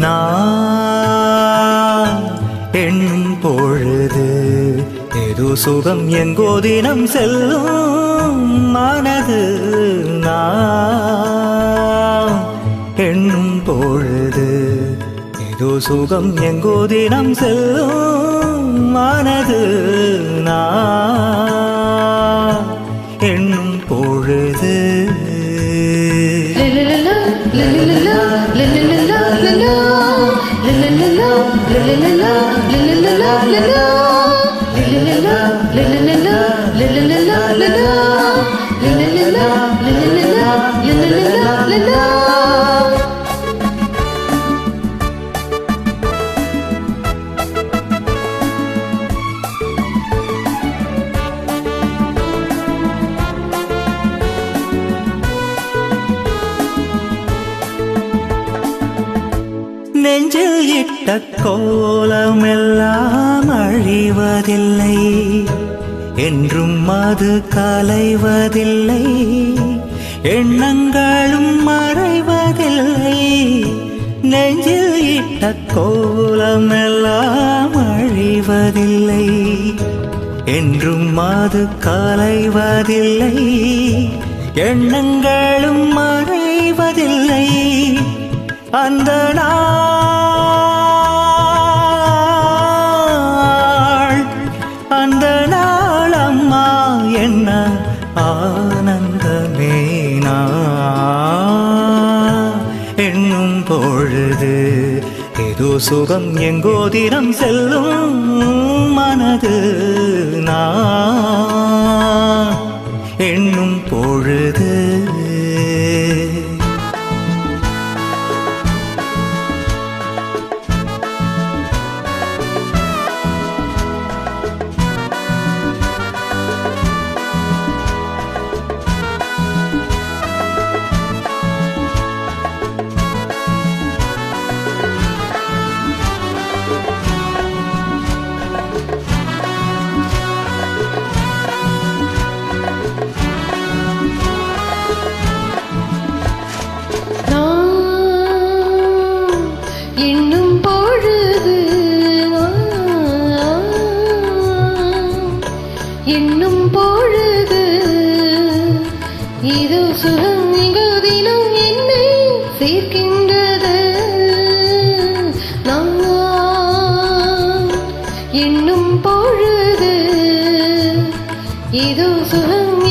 நான் எண்ணும் பொழுது ஏதோ சுகம் எங்கோ தினம் செல்லும் மனது. நான் எண்ணும் பொழுது ஏதோ சுகம் எங்கோ தினம் செல்லும் மனது. நான் எண்ணும் பொழுது நெஞ்சில் இட்ட கோலமெல்லாம் அழிவதில்லை, என்றும் அது கலைவதில்லை, எண்ணங்களும் மறைவதில்லை. நெஞ்சில் இட்ட கோலமெல்லாம் அழிவதில்லை, என்றும் அது கலைவதில்லை, எண்ணங்களும் மறைவதில்லை. அந்த நாள் அம்மா என்ன ஆனந்தமே. எண்ணும் பொழுது ஏதோ சுகம் எங்கோ தினம் செல்லும் மனது. நான் எண்ணும் பொழுது எண்ணும் பொழுது எண்ணும் பொழுது இது சுகம் தினம் என்னை சேர்க்கின்றது. நான் எண்ணும் பொழுது இது சுகம்